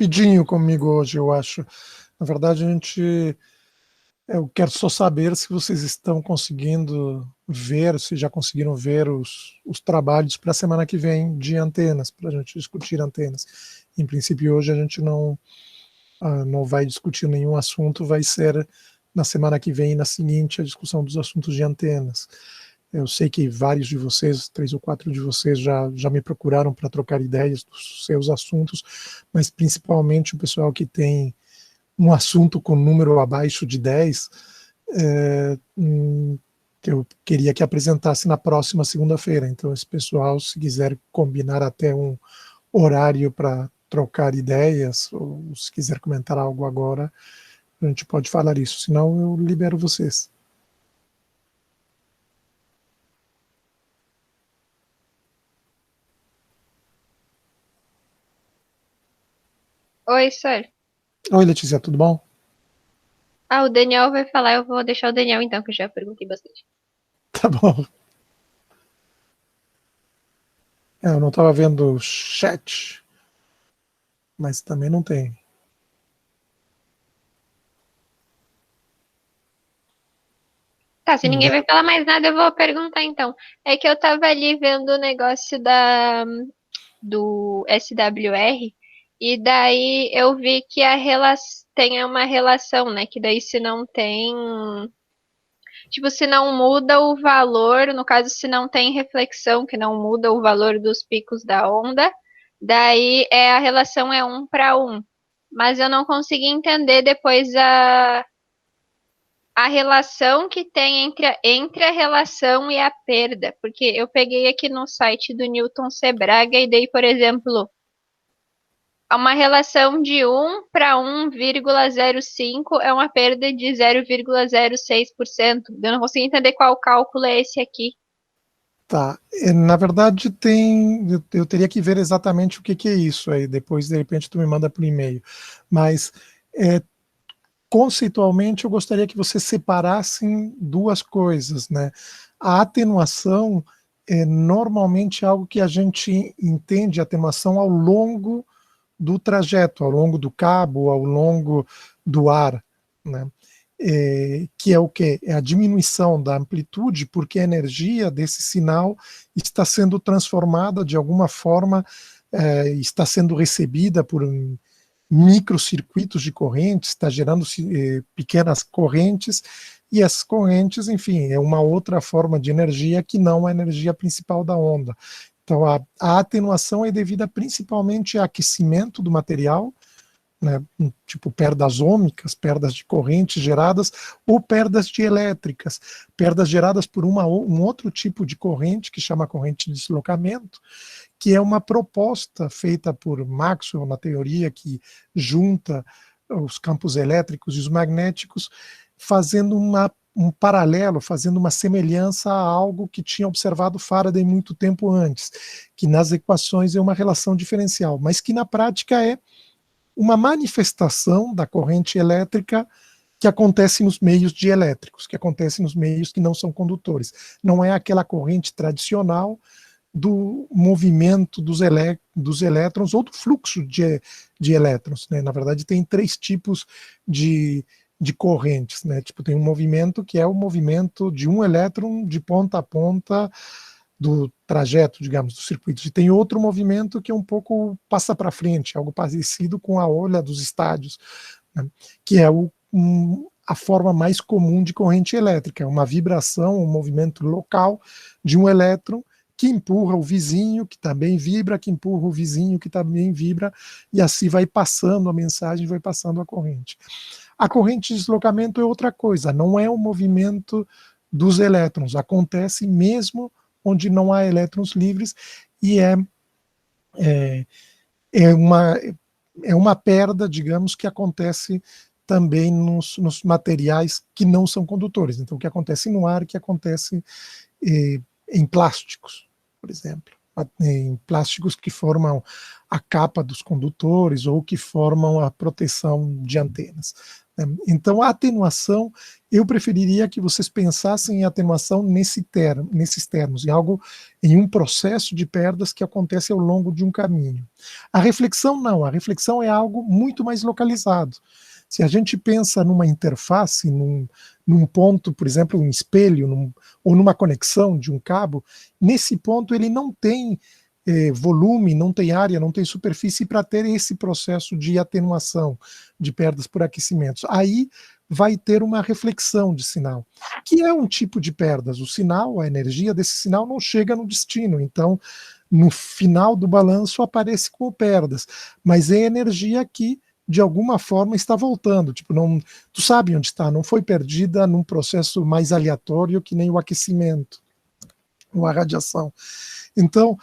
rapidinho comigo hoje, eu acho. Na verdade, eu quero só saber se vocês estão conseguindo ver, se já conseguiram ver os trabalhos para a semana que vem de antenas, para a gente discutir antenas. Em princípio, hoje a gente não vai discutir nenhum assunto, vai ser na semana que vem e na seguinte a discussão dos assuntos de antenas. Eu sei que vários de vocês, 3 ou 4 de vocês, já me procuraram para trocar ideias dos seus assuntos, mas principalmente o pessoal que tem um assunto com número abaixo de 10, que eu queria que apresentasse na próxima segunda-feira. Então, esse pessoal, se quiser combinar até um horário para trocar ideias, ou se quiser comentar algo agora, a gente pode falar isso, senão eu libero vocês. Oi, Sir. Oi, Letícia, tudo bom? Ah, o Daniel vai falar, eu vou deixar o Daniel então, que eu já perguntei bastante. Tá bom. Eu não estava vendo o chat, mas também não tem. Tá, se ninguém vai falar mais nada, eu vou perguntar então. É que eu tava ali vendo o negócio do SWR, e daí eu vi que tem uma relação, né? Que daí se não tem. Tipo, se não muda o valor, no caso, se não tem reflexão, que não muda o valor dos picos da onda, daí a relação é 1 para 1. Mas eu não consegui entender depois a relação que tem entre a relação e a perda, porque eu peguei aqui no site do Newton Sebraga e dei, por exemplo, uma relação de 1 para 1,05 é uma perda de 0,06%. Eu não consegui entender qual cálculo é esse aqui. Tá. Na verdade, eu teria que ver exatamente o que, que é isso aí. Depois, de repente, tu me manda por e-mail. Mas, é, conceitualmente, eu gostaria que vocês separassem duas coisas, né? A atenuação é normalmente algo que a gente entende atenuação ao longo do trajeto, ao longo do cabo, ao longo do ar, né? Que é o que? É a diminuição da amplitude, porque a energia desse sinal está sendo transformada de alguma forma, está sendo recebida por microcircuitos de correntes, está gerando pequenas correntes, e essas correntes, enfim, é uma outra forma de energia que não a energia principal da onda. Então, a atenuação é devida principalmente ao aquecimento do material, né, tipo perdas ômicas, perdas de corrente geradas, ou perdas dielétricas, perdas geradas por um outro tipo de corrente, que chama corrente de deslocamento, que é uma proposta feita por Maxwell na teoria que junta os campos elétricos e os magnéticos, fazendo um paralelo, fazendo uma semelhança a algo que tinha observado Faraday muito tempo antes, que nas equações é uma relação diferencial, mas que na prática é uma manifestação da corrente elétrica que acontece nos meios dielétricos, que acontece nos meios que não são condutores. Não é aquela corrente tradicional do movimento dos elétrons ou do fluxo de elétrons, né? Na verdade, tem 3 tipos de correntes, né? Tipo, tem um movimento que é o movimento de um elétron de ponta a ponta do trajeto, digamos, do circuito. E tem outro movimento que é um pouco passa para frente, algo parecido com a olha dos estádios, né? Que é a forma mais comum de corrente elétrica, uma vibração, um movimento local de um elétron que empurra o vizinho, que também vibra, que empurra o vizinho, que também vibra, e assim vai passando a mensagem, vai passando a corrente. A corrente de deslocamento é outra coisa, não é o movimento dos elétrons, acontece mesmo onde não há elétrons livres, e é, é, uma, é uma perda, digamos, que acontece também nos materiais que não são condutores. Então, o que acontece no ar, o que acontece em plásticos, por exemplo, em plásticos que formam a capa dos condutores ou que formam a proteção de antenas. Então, a atenuação, eu preferiria que vocês pensassem em atenuação nesses termos, em um processo de perdas que acontece ao longo de um caminho. A reflexão não, a reflexão é algo muito mais localizado. Se a gente pensa numa interface, num ponto, por exemplo, um espelho, ou numa conexão de um cabo, nesse ponto ele não tem volume, não tem área, não tem superfície para ter esse processo de atenuação de perdas por aquecimentos. Aí vai ter uma reflexão de sinal, que é um tipo de perdas. O sinal, a energia desse sinal não chega no destino, então no final do balanço aparece como perdas, mas é energia que de alguma forma está voltando, tipo, não, tu sabe onde está, não foi perdida num processo mais aleatório que nem o aquecimento ou a radiação. Então,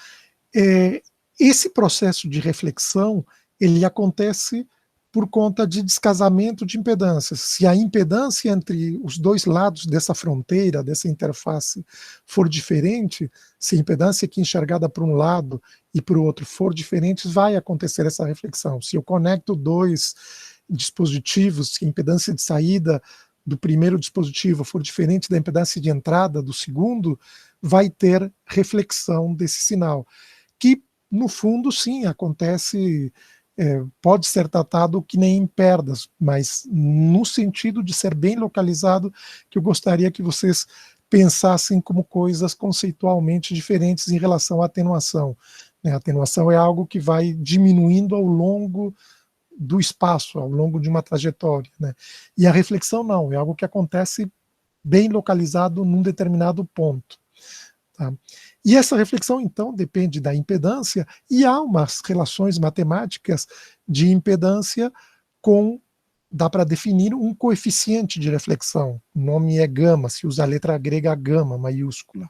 esse processo de reflexão, ele acontece por conta de descasamento de impedâncias. Se a impedância entre os dois lados dessa fronteira, dessa interface, for diferente, se a impedância aqui enxergada para um lado e para o outro for diferente, vai acontecer essa reflexão. Se eu conecto dois dispositivos, se a impedância de saída do primeiro dispositivo for diferente da impedância de entrada do segundo, vai ter reflexão desse sinal, que no fundo sim acontece, pode ser tratado que nem perdas, mas no sentido de ser bem localizado, que eu gostaria que vocês pensassem como coisas conceitualmente diferentes em relação à atenuação. A atenuação é algo que vai diminuindo ao longo do espaço, ao longo de uma trajetória, né? E a reflexão não, é algo que acontece bem localizado num determinado ponto. Tá? E essa reflexão, então, depende da impedância, e há umas relações matemáticas de impedância dá para definir um coeficiente de reflexão. O nome é gama, se usa a letra grega gama, maiúscula,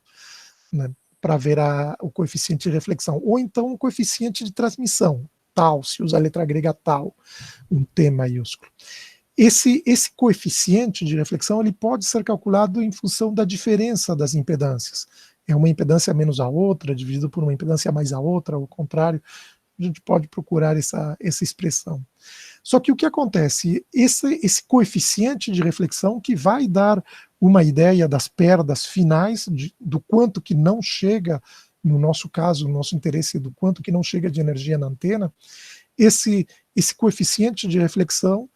né, para ver o coeficiente de reflexão. Ou então um coeficiente de transmissão, tal, se usa a letra grega tal, um T maiúsculo. Esse coeficiente de reflexão ele pode ser calculado em função da diferença das impedâncias. É uma impedância menos a outra, dividido por uma impedância mais a outra, ao contrário, a gente pode procurar essa expressão. Só que o que acontece? Esse coeficiente de reflexão que vai dar uma ideia das perdas finais, do quanto que não chega, no nosso caso, o nosso interesse do quanto que não chega de energia na antena, esse coeficiente de reflexão,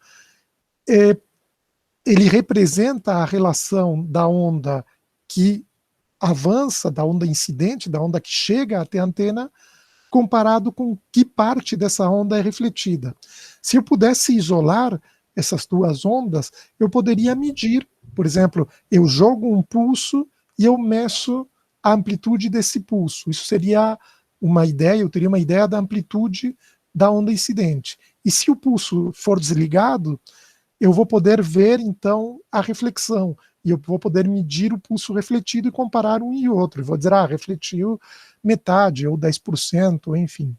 ele representa a relação da onda que avança, da onda incidente, da onda que chega até a antena, comparado com que parte dessa onda é refletida. Se eu pudesse isolar essas duas ondas, eu poderia medir, por exemplo, eu jogo um pulso e eu meço a amplitude desse pulso. Isso seria uma ideia, eu teria uma ideia da amplitude da onda incidente. E se o pulso for desligado, eu vou poder ver, então, a reflexão. E eu vou poder medir o pulso refletido e comparar um e outro. Eu vou dizer, refletiu metade, ou 10%, enfim.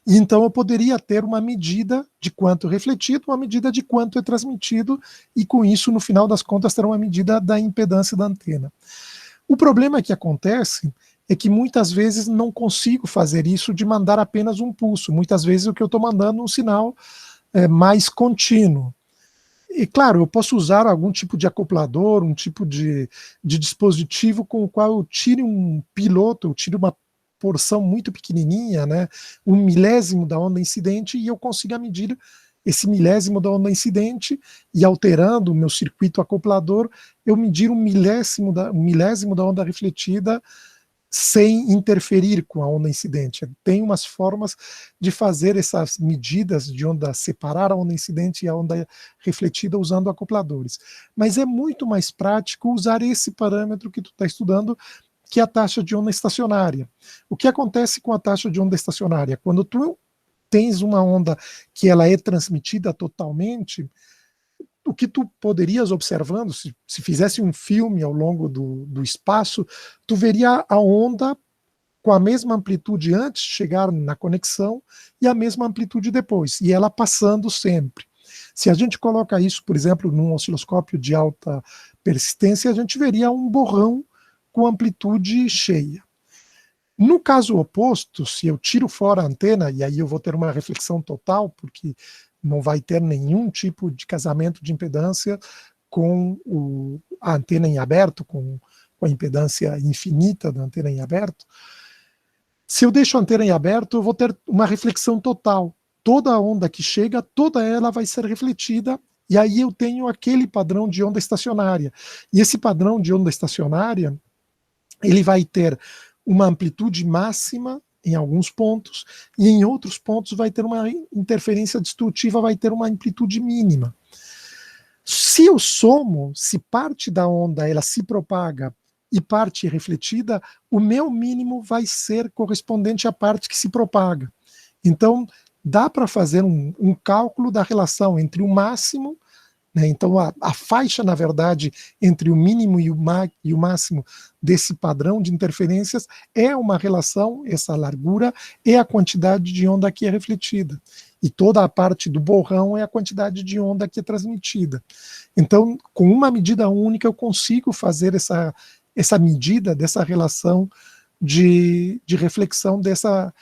E então eu poderia ter uma medida de quanto é refletido, uma medida de quanto é transmitido, e com isso, no final das contas, ter uma medida da impedância da antena. O problema que acontece é que muitas vezes não consigo fazer isso de mandar apenas um pulso. Muitas vezes o que eu estou mandando é um sinal mais contínuo. E claro, eu posso usar algum tipo de acoplador, um tipo de dispositivo com o qual eu tire um piloto, eu tire uma porção muito pequenininha, né, 1/1000 da onda incidente, e eu consiga medir esse milésimo da onda incidente, e alterando o meu circuito acoplador, eu medir 1/1000 da onda refletida sem interferir com a onda incidente. Tem umas formas de fazer essas medidas de onda, separar a onda incidente e a onda refletida usando acopladores. Mas é muito mais prático usar esse parâmetro que tu está estudando, que é a taxa de onda estacionária. O que acontece com a taxa de onda estacionária? Quando tu tens uma onda que ela é transmitida totalmente, o que tu poderias observando, se fizesse um filme ao longo do espaço, tu veria a onda com a mesma amplitude antes de chegar na conexão e a mesma amplitude depois, e ela passando sempre. Se a gente coloca isso, por exemplo, num osciloscópio de alta persistência, a gente veria um borrão com amplitude cheia. No caso oposto, se eu tiro fora a antena, e aí eu vou ter uma reflexão total, porque não vai ter nenhum tipo de casamento de impedância com a antena em aberto, com a impedância infinita da antena em aberto. Se eu deixo a antena em aberto, eu vou ter uma reflexão total. Toda a onda que chega, toda ela vai ser refletida, e aí eu tenho aquele padrão de onda estacionária. E esse padrão de onda estacionária, ele vai ter uma amplitude máxima em alguns pontos, e em outros pontos vai ter uma interferência destrutiva, vai ter uma amplitude mínima. Se eu somo, se parte da onda ela se propaga e parte refletida, o meu mínimo vai ser correspondente à parte que se propaga. Então, dá para fazer um cálculo da relação entre o máximo, né? Então, a faixa, na verdade, entre o mínimo e o máximo desse padrão de interferências é uma relação, essa largura é a quantidade de onda que é refletida. E toda a parte do borrão é a quantidade de onda que é transmitida. Então, com uma medida única, eu consigo fazer essa medida dessa relação de reflexão, dessa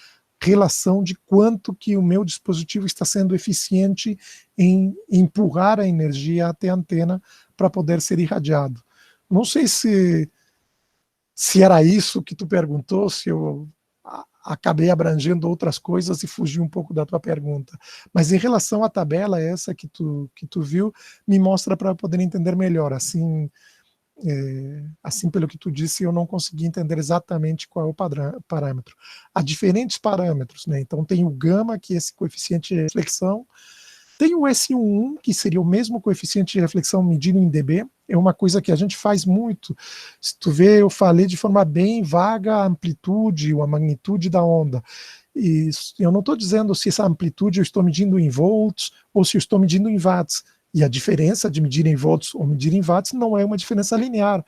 relação de quanto que o meu dispositivo está sendo eficiente em empurrar a energia até a antena para poder ser irradiado. Não sei se era isso que tu perguntou, se eu acabei abrangendo outras coisas e fugi um pouco da tua pergunta. Mas em relação à tabela essa que tu viu, me mostra para poder entender melhor. Assim, assim, pelo que tu disse, eu não consegui entender exatamente qual é o parâmetro. Há diferentes parâmetros, né? Então tem o gama, que é esse coeficiente de reflexão, tem o S11, que seria o mesmo coeficiente de reflexão medido em dB, é uma coisa que a gente faz muito. Se tu vê, eu falei de forma bem vaga a amplitude ou a magnitude da onda. E eu não estou dizendo se essa amplitude eu estou medindo em volts ou se eu estou medindo em watts. E a diferença de medir em volts ou medir em watts não é uma diferença linear,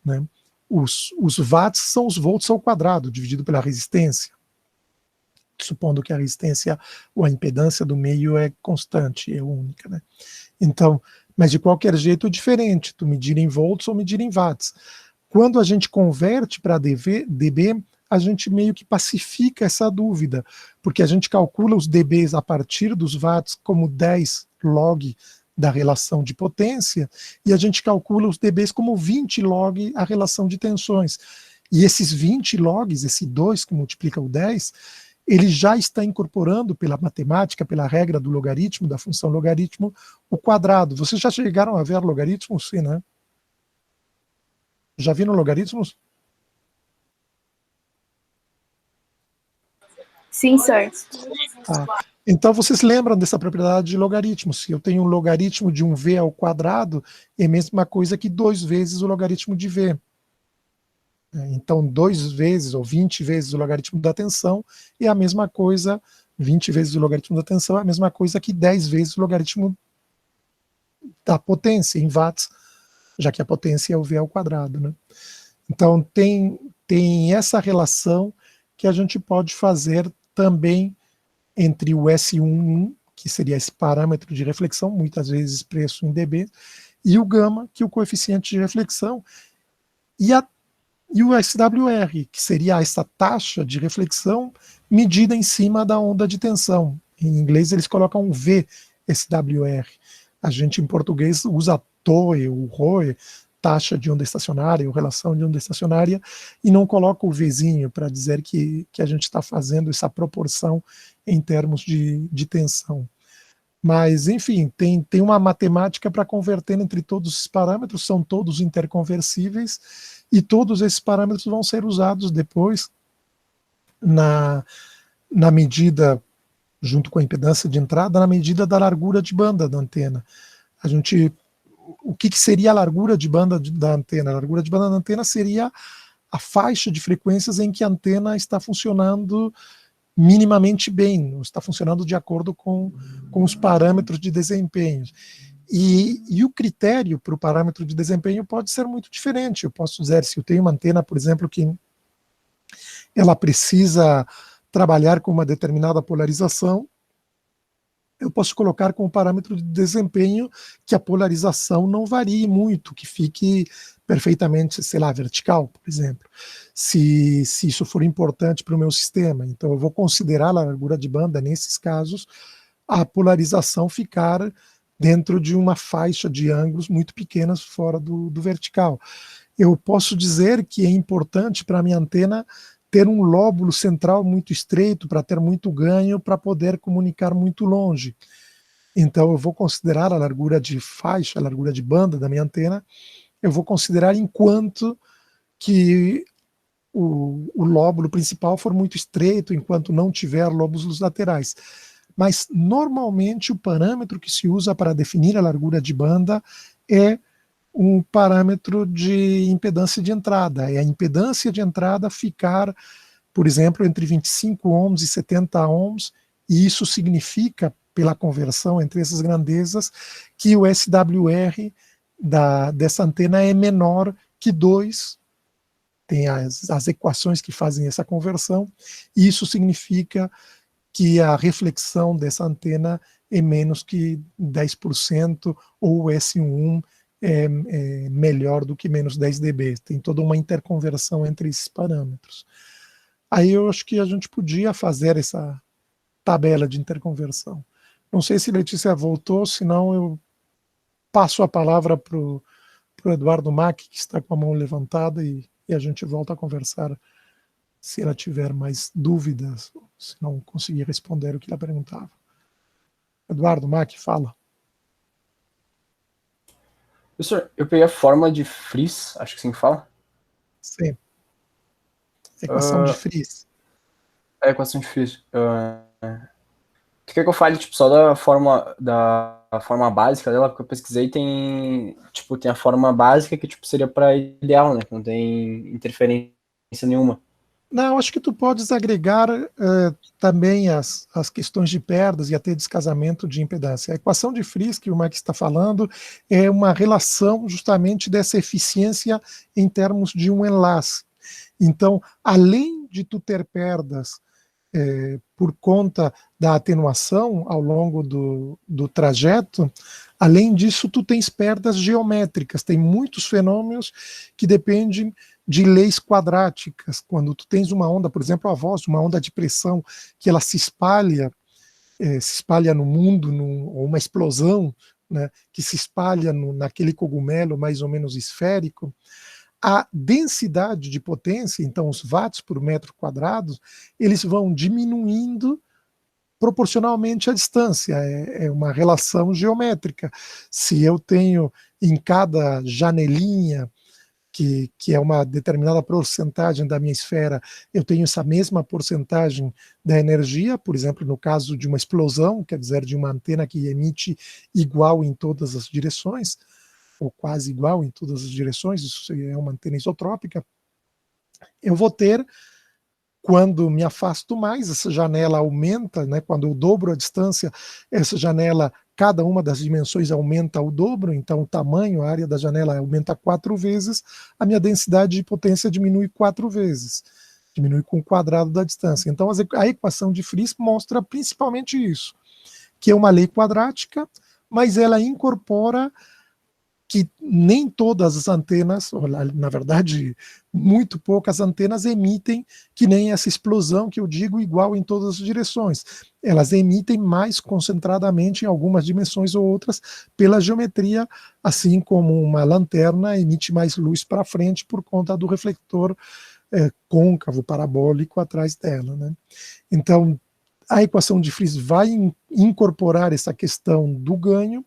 né? Os watts são os volts ao quadrado, dividido pela resistência, supondo que a resistência ou a impedância do meio é constante, é única, né? Então, mas de qualquer jeito é diferente, tu medir em volts ou medir em watts. Quando a gente converte para dB, a gente meio que pacifica essa dúvida, porque a gente calcula os dBs a partir dos watts como 10 log da relação de potência, e a gente calcula os dBs como 20 log a relação de tensões. E esses 20 logs, esse 2 que multiplica o 10, ele já está incorporando pela matemática, pela regra do logaritmo, da função logaritmo, o quadrado. Vocês já chegaram a ver logaritmos? Sim, né? Já viram logaritmos? Sim, sir. Tá. Então, vocês lembram dessa propriedade de logaritmo. Se eu tenho um logaritmo de um v ao quadrado, é a mesma coisa que 2 vezes o logaritmo de v. Então, 2 vezes ou 20 vezes o logaritmo da tensão é a mesma coisa, 20 vezes o logaritmo da tensão é a mesma coisa que 10 vezes o logaritmo da potência, em watts, já que a potência é o v ao quadrado, né? Então, tem essa relação que a gente pode fazer também entre o S11, que seria esse parâmetro de reflexão, muitas vezes expresso em dB, e o gama, que é o coeficiente de reflexão, e o SWR, que seria essa taxa de reflexão medida em cima da onda de tensão. Em inglês eles colocam um VSWR. A gente em português usa TOE, o ROE, taxa de onda estacionária ou relação de onda estacionária, e não coloca o Vzinho para dizer que a gente está fazendo essa proporção em termos de tensão. Mas, enfim, tem uma matemática para converter entre todos os parâmetros, são todos interconversíveis, e todos esses parâmetros vão ser usados depois na medida, junto com a impedância de entrada, na medida da largura de banda da antena. O que seria a largura de banda da antena? A largura de banda da antena seria a faixa de frequências em que a antena está funcionando minimamente bem, está funcionando de acordo com os parâmetros de desempenho. E o critério para o parâmetro de desempenho pode ser muito diferente. Eu posso dizer, se eu tenho uma antena, por exemplo, que ela precisa trabalhar com uma determinada polarização, eu posso colocar como parâmetro de desempenho que a polarização não varie muito, que fique perfeitamente, sei lá, vertical, por exemplo, se isso for importante para o meu sistema. Então eu vou considerar a largura de banda, nesses casos, a polarização ficar dentro de uma faixa de ângulos muito pequenas fora do vertical. Eu posso dizer que é importante para a minha antena ter um lóbulo central muito estreito, para ter muito ganho, para poder comunicar muito longe. Então, eu vou considerar a largura de faixa, a largura de banda da minha antena, eu vou considerar enquanto que o lóbulo principal for muito estreito, enquanto não tiver lóbulos laterais. Mas, normalmente, o parâmetro que se usa para definir a largura de banda é um parâmetro de impedância de entrada. É a impedância de entrada ficar, por exemplo, entre 25 ohms e 70 ohms, e isso significa, pela conversão entre essas grandezas, que o SWR dessa antena é menor que 2. Tem as equações que fazem essa conversão, e isso significa que a reflexão dessa antena é menos que 10%, ou o S11 é melhor do que menos 10 dB. Tem toda uma interconversão entre esses parâmetros. Aí eu acho que a gente podia fazer essa tabela de interconversão. Não sei se Letícia voltou, senão eu passo a palavra para o Eduardo Mack, que está com a mão levantada, e a gente volta a conversar se ela tiver mais dúvidas, se não conseguir responder o que ela perguntava. Eduardo Mack, fala. Professor, eu peguei a fórmula de Friis, acho que assim fala. Sim. Equação de Friis. É, equação de Friis. Tu quer que eu fale tipo, só da forma básica dela? Porque eu pesquisei, tem a forma básica que tipo, seria para ideal, né? Que não tem interferência nenhuma. Não, acho que tu podes agregar também as questões de perdas e até descasamento de impedância. A equação de Friis, que o Max está falando, é uma relação justamente dessa eficiência em termos de um enlace. Então, além de tu ter perdas por conta da atenuação ao longo do trajeto, além disso, tu tens perdas geométricas. Tem muitos fenômenos que dependem de leis quadráticas. Quando tu tens uma onda, por exemplo, a voz, uma onda de pressão, que ela se espalha no mundo, ou uma explosão, né, que se espalha naquele cogumelo mais ou menos esférico, a densidade de potência, então os watts por metro quadrado, eles vão diminuindo proporcionalmente à distância. É uma relação geométrica. Se eu tenho em cada janelinha, que é uma determinada porcentagem da minha esfera, eu tenho essa mesma porcentagem da energia, por exemplo, no caso de uma explosão, quer dizer, de uma antena que emite igual em todas as direções, ou quase igual em todas as direções, isso é uma antena isotrópica, eu vou ter, quando me afasto mais, essa janela aumenta, né? Quando eu dobro a distância, essa janela, cada uma das dimensões aumenta o dobro, então o tamanho, a área da janela aumenta 4 vezes, a minha densidade de potência diminui 4 vezes, diminui com o quadrado da distância. Então a equação de Friis mostra principalmente isso, que é uma lei quadrática, mas ela incorpora que nem todas as antenas, ou, na verdade, muito poucas antenas emitem que nem essa explosão que eu digo igual em todas as direções. Elas emitem mais concentradamente em algumas dimensões ou outras pela geometria, assim como uma lanterna emite mais luz para frente por conta do refletor côncavo, parabólico atrás dela, né? Então, a equação de Friis vai incorporar essa questão do ganho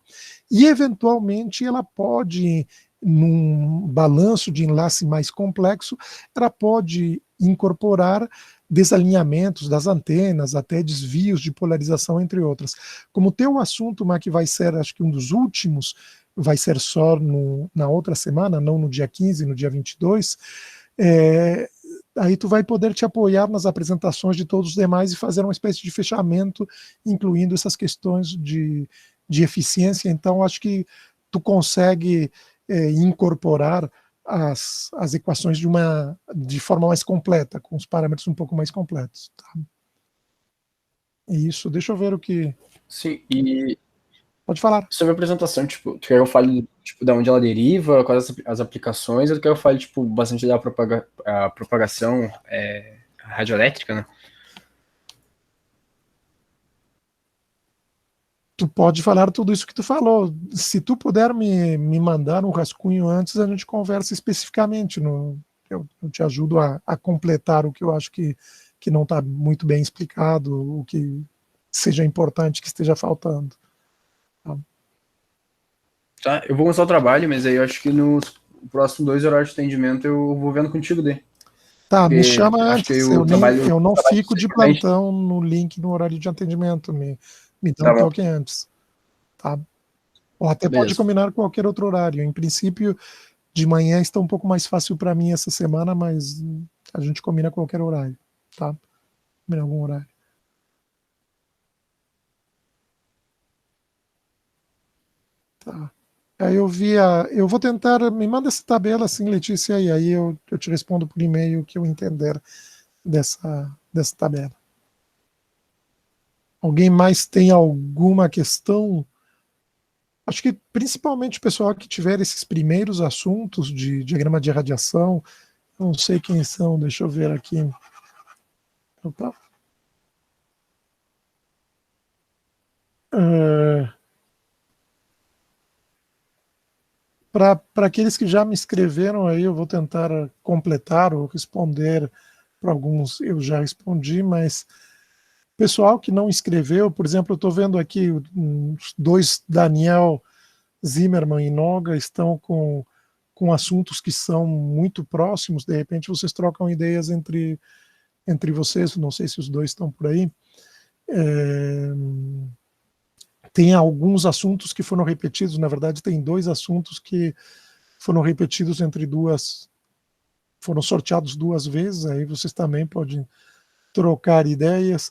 e, eventualmente, ela pode, num balanço de enlace mais complexo, ela pode incorporar desalinhamentos das antenas, até desvios de polarização, entre outras. Como o teu assunto, Mac, vai ser, acho que um dos últimos, vai ser só na outra semana, não no dia 15, no dia 22, aí tu vai poder te apoiar nas apresentações de todos os demais e fazer uma espécie de fechamento, incluindo essas questões de eficiência. Então, acho que tu consegue incorporar as equações de forma mais completa, com os parâmetros um pouco mais completos. Tá? Isso, deixa eu ver o que... Sim, e pode falar. sobre a apresentação, tipo, tu quer que eu fale tipo, de onde ela deriva, quais as aplicações, ou tu quer que eu fale tipo, bastante da propagação radioelétrica, né? tu pode falar tudo isso que tu falou. Se tu puder me mandar um rascunho antes, a gente conversa especificamente. Eu te ajudo a completar o que eu acho que não está muito bem explicado, o que seja importante que esteja faltando. Tá, eu vou começar o trabalho, mas aí eu acho que nos próximos 2 horários de atendimento eu vou vendo contigo daí. Tá, me Porque chama acho que antes. o trabalho. Eu não fico de Certamente. plantão no link no horário de atendimento. Me dá Tá um bom. toque antes. Tá? Ou até pode Beleza. combinar qualquer outro horário. Em princípio, de manhã está um pouco mais fácil para mim essa semana, mas a gente combina qualquer horário. Tá? Combina algum horário. Tá. Aí eu vou tentar, me manda essa tabela assim, Letícia, e aí eu te respondo por e-mail o que eu entender dessa tabela. Alguém mais tem alguma questão? Acho que principalmente o pessoal que tiver esses primeiros assuntos de diagrama de radiação, não sei quem são, deixa eu ver aqui. Opa. Para aqueles que já me escreveram aí, eu vou tentar completar ou responder para alguns, eu já respondi, mas pessoal que não escreveu, por exemplo, eu estou vendo aqui os dois, Daniel Zimmermann e Noga, estão com assuntos que são muito próximos, de repente vocês trocam ideias entre vocês, não sei se os dois estão por aí. Tem alguns assuntos que foram repetidos, na verdade tem 2 assuntos que foram repetidos foram sorteados 2 vezes, aí vocês também podem trocar ideias.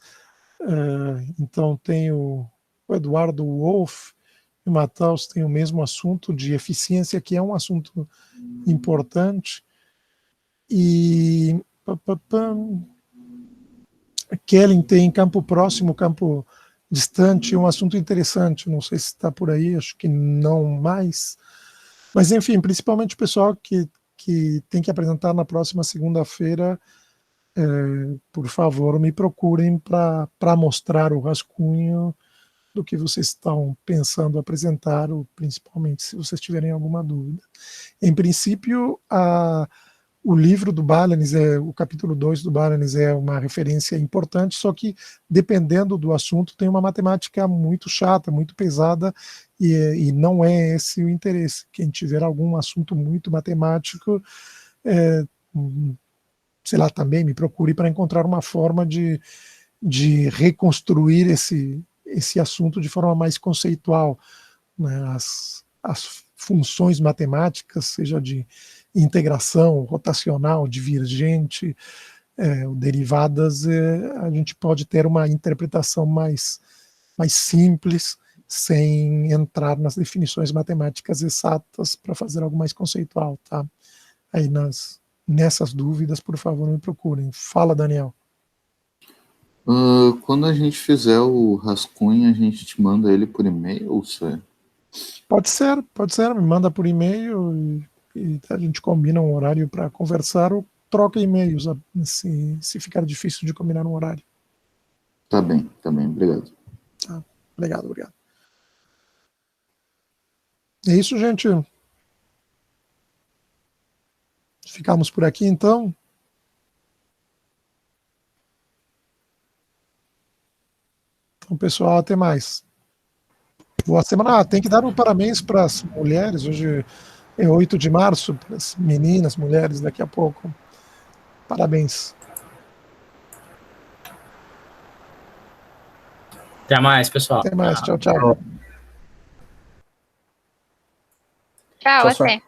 Então tem o Eduardo Wolff e o Matheus tem o mesmo assunto de eficiência, que é um assunto importante. E Kellen tem campo próximo, campo distante, um assunto interessante. Não sei se está por aí, acho que não mais. Mas, enfim, principalmente o pessoal que tem que apresentar na próxima segunda-feira, por favor, me procurem para mostrar o rascunho do que vocês estão pensando apresentar, ou principalmente se vocês tiverem alguma dúvida. Em princípio, o livro do Balanis, o capítulo 2 do Balanis é uma referência importante, só que dependendo do assunto tem uma matemática muito chata, muito pesada, e não é esse o interesse. Quem tiver algum assunto muito matemático, sei lá, também me procure para encontrar uma forma de reconstruir esse assunto de forma mais conceitual, né? As funções matemáticas, seja de integração, rotacional, divergente, derivadas, a gente pode ter uma interpretação mais simples, sem entrar nas definições matemáticas exatas para fazer algo mais conceitual, tá? Aí nessas dúvidas, por favor, me procurem. Fala, Daniel. Quando a gente fizer o rascunho, a gente te manda ele por e-mail ou você? Pode ser, me manda por e-mail e a gente combina um horário para conversar ou troca e-mails, se ficar difícil de combinar um horário. Tá bem, obrigado. Tá, obrigado. É isso, gente. Ficamos por aqui, então. Então, pessoal, até mais. Boa semana. Tem que dar um parabéns para as mulheres. Hoje é 8 de março, para as meninas, mulheres, daqui a pouco. Parabéns. Até mais, pessoal. Até mais. Tchau. Tchau, Tchau, até.